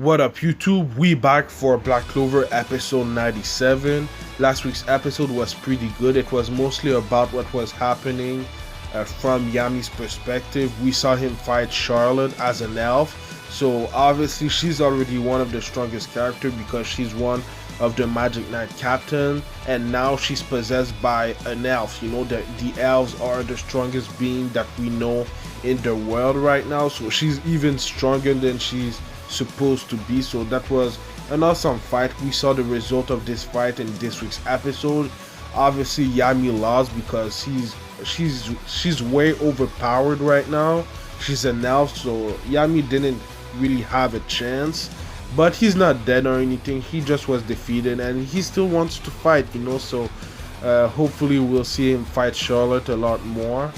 What up YouTube, we back for Black Clover episode 97. Last week's episode was pretty good. It was mostly about what was happening from Yami's perspective. We saw him fight Charlotte as an elf, so obviously she's already one of the strongest characters because she's one of the Magic Knight captain, and now she's possessed by an elf. You know, the elves are the strongest being that we know in the world right now, so she's even stronger than she's supposed to be. So that was an awesome fight. We saw the result of this fight in this week's episode. Obviously Yami lost because she's way overpowered right now. She's an elf, so Yami didn't really have a chance, but he's not dead or anything. He just was defeated and he still wants to fight, you know, so hopefully we'll see him fight Charlotte a lot more.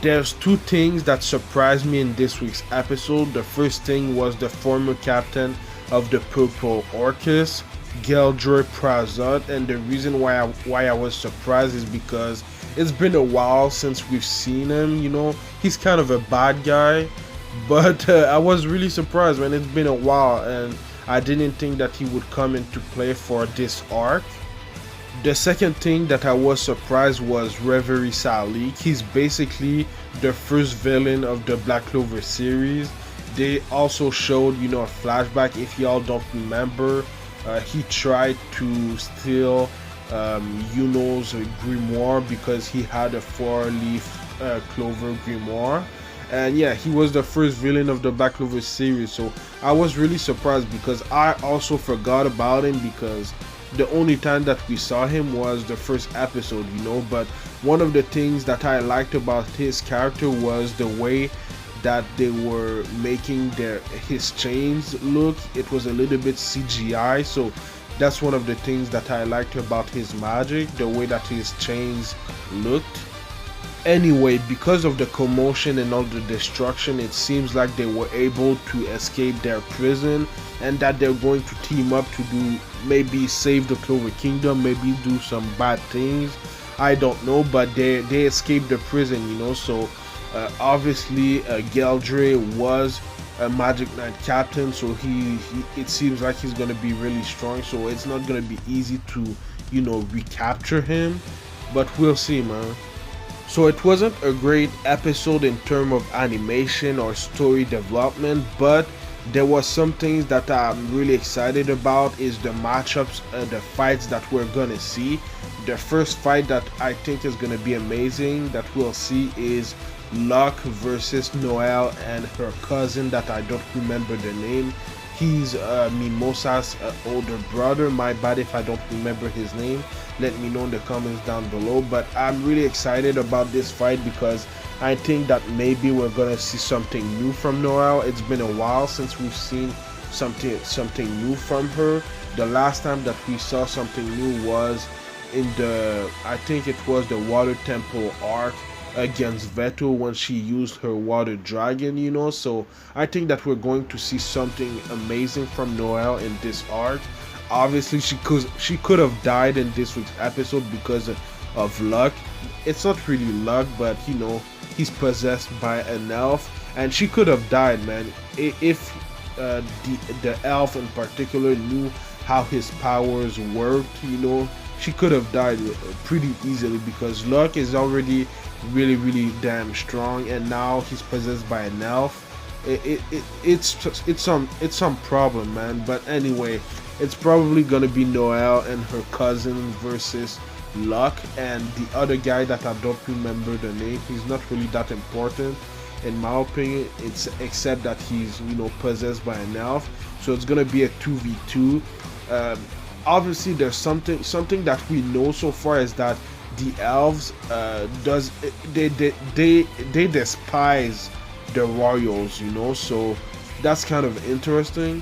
There's two things that surprised me in this week's episode. The first thing was the former captain of the Purple Orchis, Gelder Prasad, and the reason why I was surprised is because it's been a while since we've seen him. You know, he's kind of a bad guy, but I was really surprised when it's been a while, and I didn't think that he would come into play for this arc. The second thing that I was surprised was Reverie Sally. He's basically the first villain of the Black Clover series. They also showed, you know, a flashback. If y'all don't remember, he tried to steal Noel's grimoire because he had a 4-leaf Clover grimoire. And yeah, he was the first villain of the Black Clover series. So I was really surprised because I also forgot about him because the only time that we saw him was the first episode, you know. But one of the things that I liked about his character was the way that they were making his chains look. It was a little bit CGI, so that's one of the things that I liked about his magic, the way that his chains looked. Anyway, because of the commotion and all the destruction, it seems like they were able to escape their prison and that they're going to team up to do maybe save the Clover Kingdom, maybe do some bad things. I don't know, but they escaped the prison, you know. So obviously Gelder was a Magic Knight captain, so he it seems like he's gonna be really strong. So it's not gonna be easy to, you know, recapture him, but we'll see, man. So it wasn't a great episode in terms of animation or story development, but there was some things that I'm really excited about is the matchups and the fights that we're gonna see. The first fight that I think is gonna be amazing that we'll see is Locke versus Noel and her cousin that I don't remember the name. He's Mimosa's older brother. My bad if I don't remember his name. Let me know in the comments down below. But I'm really excited about this fight because I think that maybe we're gonna see something new from Noel. It's been a while since we've seen something new from her. The last time that we saw something new was in I think it was the Water Temple arc against Veto when she used her water dragon, you know. So I think that we're going to see something amazing from Noel in this arc. Obviously she could have died in this week's episode because of Locke. It's not really Locke, but you know, he's possessed by an elf and she could have died, man. If the elf in particular knew how his powers worked, you know, she could have died pretty easily because Locke is already really damn strong, and now he's possessed by an elf. It's some problem, man. But anyway, it's probably gonna be Noel and her cousin versus Locke and the other guy that I don't remember the name. He's not really that important in my opinion, it's except that he's, you know, possessed by an elf. So it's gonna be a 2v2. Obviously there's something that we know so far is that the elves they despise the royals, you know, so that's kind of interesting.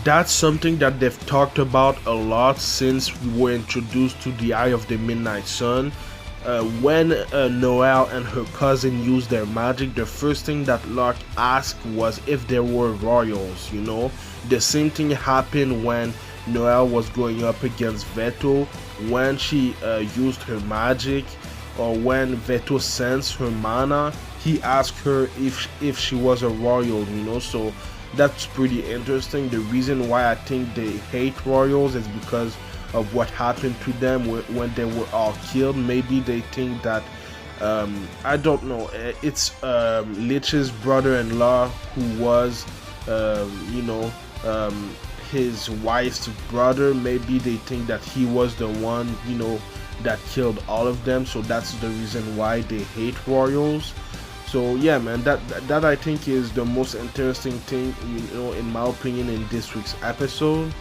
That's something that they've talked about a lot since we were introduced to the Eye of the Midnight Sun. When Noel and her cousin used their magic, the first thing that Locke asked was if there were royals, you know. The same thing happened when Noel was going up against Veto. When she used her magic, or when Veto sensed her mana, he asked her if she was a royal, you know. So that's pretty interesting. The reason why I think they hate royals is because of what happened to them when they were all killed. Maybe they think that I don't know. It's Lich's brother-in-law who was, you know, his wife's brother. Maybe they think that he was the one, you know, that killed all of them. So that's the reason why they hate royals. So yeah, man, that I think is the most interesting thing, you know, in my opinion, in this week's episode.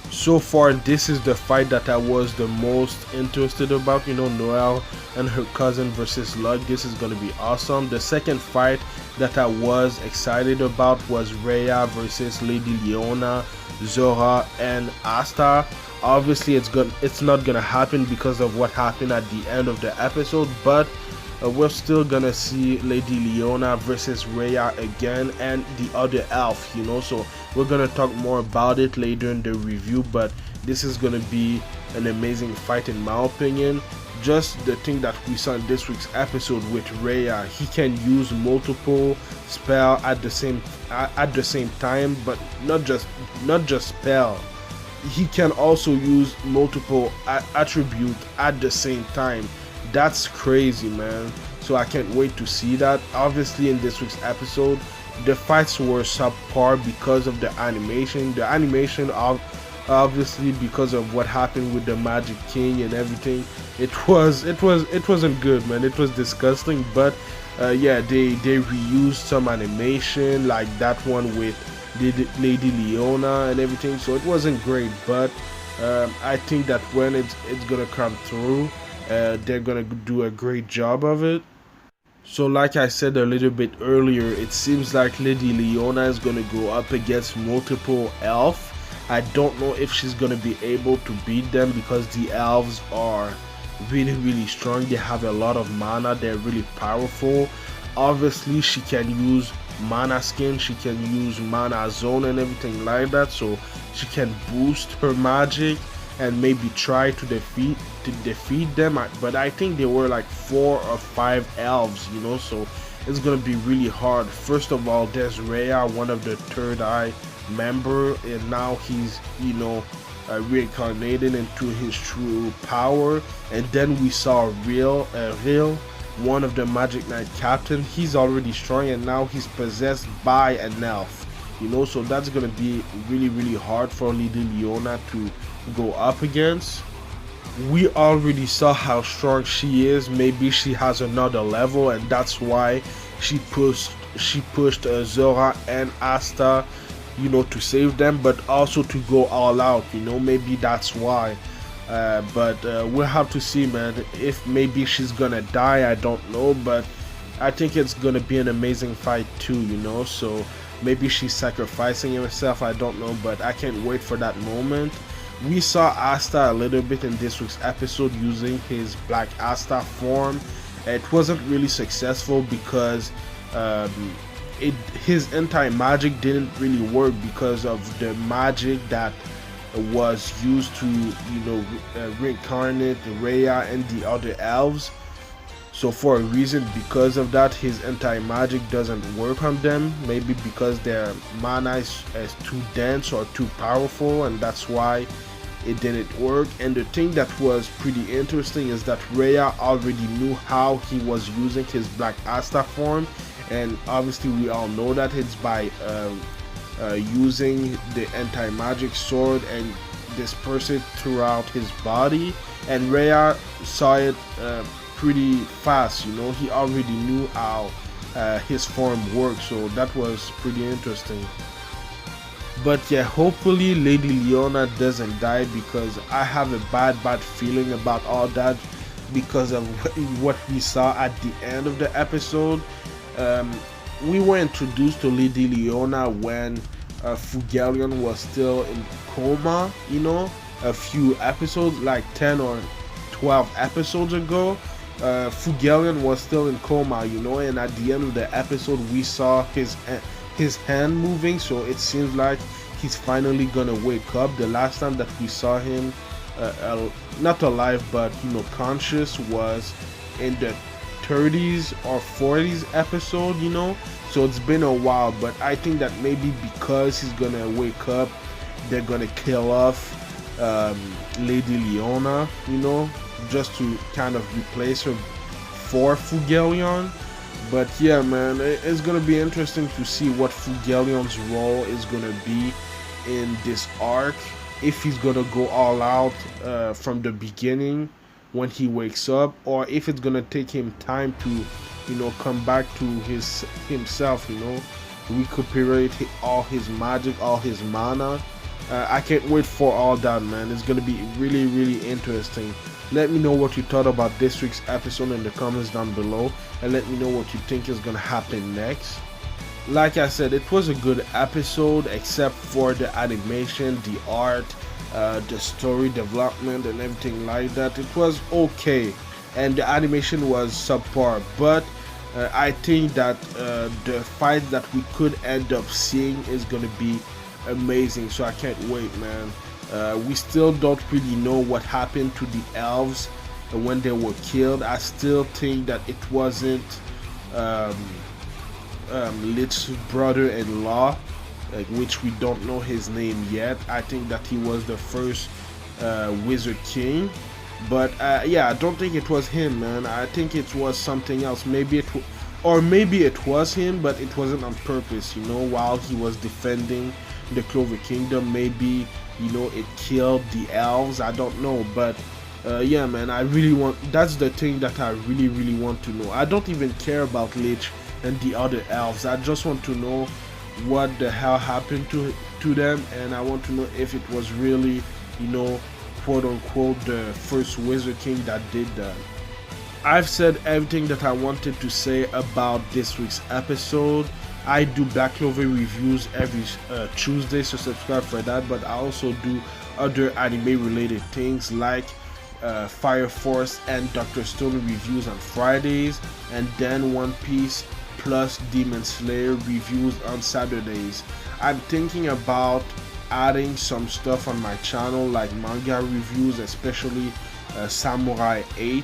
So far, this is the fight that I was the most interested about, you know, Noel and her cousin versus Locke. This is going to be awesome. The second fight that I was excited about was Raya versus Lady Leona, Zora, and Hasta. Obviously, it's not going to happen because of what happened at the end of the episode, but we're still gonna see Lady Leona versus Raya again, and the other elf, you know. So we're gonna talk more about it later in the review, but this is gonna be an amazing fight in my opinion. Just the thing that we saw in this week's episode with Raya, he can use multiple spell at the same time, but not just spell. He can also use multiple attribute at the same time. That's crazy, man. So I can't wait to see that. Obviously, in this week's episode, the fights were subpar because of the animation. The animation, obviously, because of what happened with the Magic King and everything, it wasn't good, man. It was disgusting. But yeah, they reused some animation, like that one with Lady Leona and everything. So it wasn't great, but I think that when it's gonna come through, they're gonna do a great job of it. So like I said a little bit earlier, it seems like Lady Leona is gonna go up against multiple elves. I don't know if she's gonna be able to beat them because the elves are really strong. They have a lot of mana. They're really powerful. Obviously, she can use mana skin, she can use mana zone and everything like that, so she can boost her magic and maybe try to defeat them. But I think there were like 4 or 5 elves, you know, so it's gonna be really hard. First of all, there's Raya, one of the Third Eye member, and now he's, you know, reincarnated into his true power. And then we saw Real, one of the Magic Knight captain. He's already strong, and now he's possessed by an elf, you know, so that's gonna be really hard for Lady Leona to go up against. We already saw how strong she is. Maybe she has another level, and that's why she pushed Zora and Hasta, you know, to save them, but also to go all out, you know. Maybe that's why. But we'll have to see, man. If maybe she's gonna die, I don't know, but I think it's gonna be an amazing fight too, you know. So maybe she's sacrificing herself, I don't know, but I can't wait for that moment. We saw Hasta a little bit in this week's episode using his Black Hasta form. It wasn't really successful because his anti-magic didn't really work because of the magic that was used to, you know, reincarnate Raya and the other elves. So for a reason, because of that, his anti-magic doesn't work on them. Maybe because their mana is too dense or too powerful, and that's why it didn't work. And the thing that was pretty interesting is that Raya already knew how he was using his Black Hasta form, and obviously we all know that it's by using the anti-magic sword and disperse it throughout his body. And Raya saw it pretty fast, you know. He already knew how his form works, so that was pretty interesting. But yeah, hopefully Lady Leona doesn't die, because I have a bad feeling about all that because of what we saw at the end of the episode. We were introduced to Lady Leona when Fujian was still in coma, you know, a few episodes, like 10 or 12 episodes ago. Fujian was still in coma, you know, and at the end of the episode we saw his hand moving, so it seems like he's finally gonna wake up. The last time that we saw him not alive but, you know, conscious, was in the 30s or 40s episode, you know, so it's been a while. But I think that maybe because he's gonna wake up, they're gonna kill off Lady Leona, you know, just to kind of replace her for Fujian. But yeah, man, it's gonna be interesting to see what Fujian's role is gonna be in this arc. If he's gonna go all out from the beginning when he wakes up, or if it's gonna take him time to, you know, come back to himself, you know, recuperate all his magic, all his mana. I can't wait for all that, man. It's gonna be really, really interesting. Let me know what you thought about this week's episode in the comments down below, and let me know what you think is gonna happen next. Like I said, it was a good episode, except for the animation, the art, the story development, and everything like that. It was okay, and the animation was subpar, but I think that the fight that we could end up seeing is gonna be amazing, so I can't wait, man. We still don't really know what happened to the elves when they were killed. I still think that it wasn't Lich's brother-in-law, which we don't know his name yet. I think that he was the first Wizard King, but yeah, I don't think it was him, man. I think it was something else. Maybe it was him, but it wasn't on purpose, you know, while he was defending the Clover Kingdom. Maybe, you know, it killed the elves. I don't know, but yeah, man, that's the thing that I really, really want to know. I don't even care about Lich and the other elves. I just want to know what the hell happened to them, and I want to know if it was really, you know, quote unquote, the first Wizard King that did that. I've said everything that I wanted to say about this week's episode. I do Black Clover reviews every Tuesday, so subscribe for that. But I also do other anime related things like Fire Force and Dr. Stone reviews on Fridays, and then One Piece plus Demon Slayer reviews on Saturdays. I'm thinking about adding some stuff on my channel, like manga reviews, especially Samurai 8,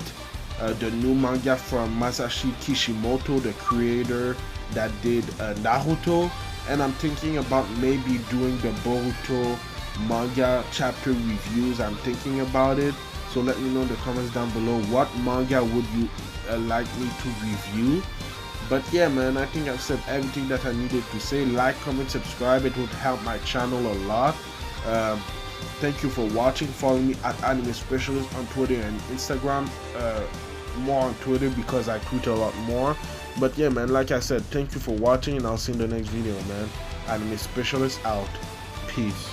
the new manga from Masashi Kishimoto, the creator that did Naruto. And I'm thinking about maybe doing the Boruto manga chapter reviews. I'm thinking about it, so let me know in the comments down below what manga would you like me to review. But yeah, man, I think I've said everything that I needed to say. Like, comment, subscribe. It would help my channel a lot. Thank you for watching. Follow me at Anime Specialist on Twitter and Instagram. More on Twitter because I tweet a lot more. But yeah, man, like I said, thank you for watching, and I'll see you in the next video, man. Anime Specialist out. Peace.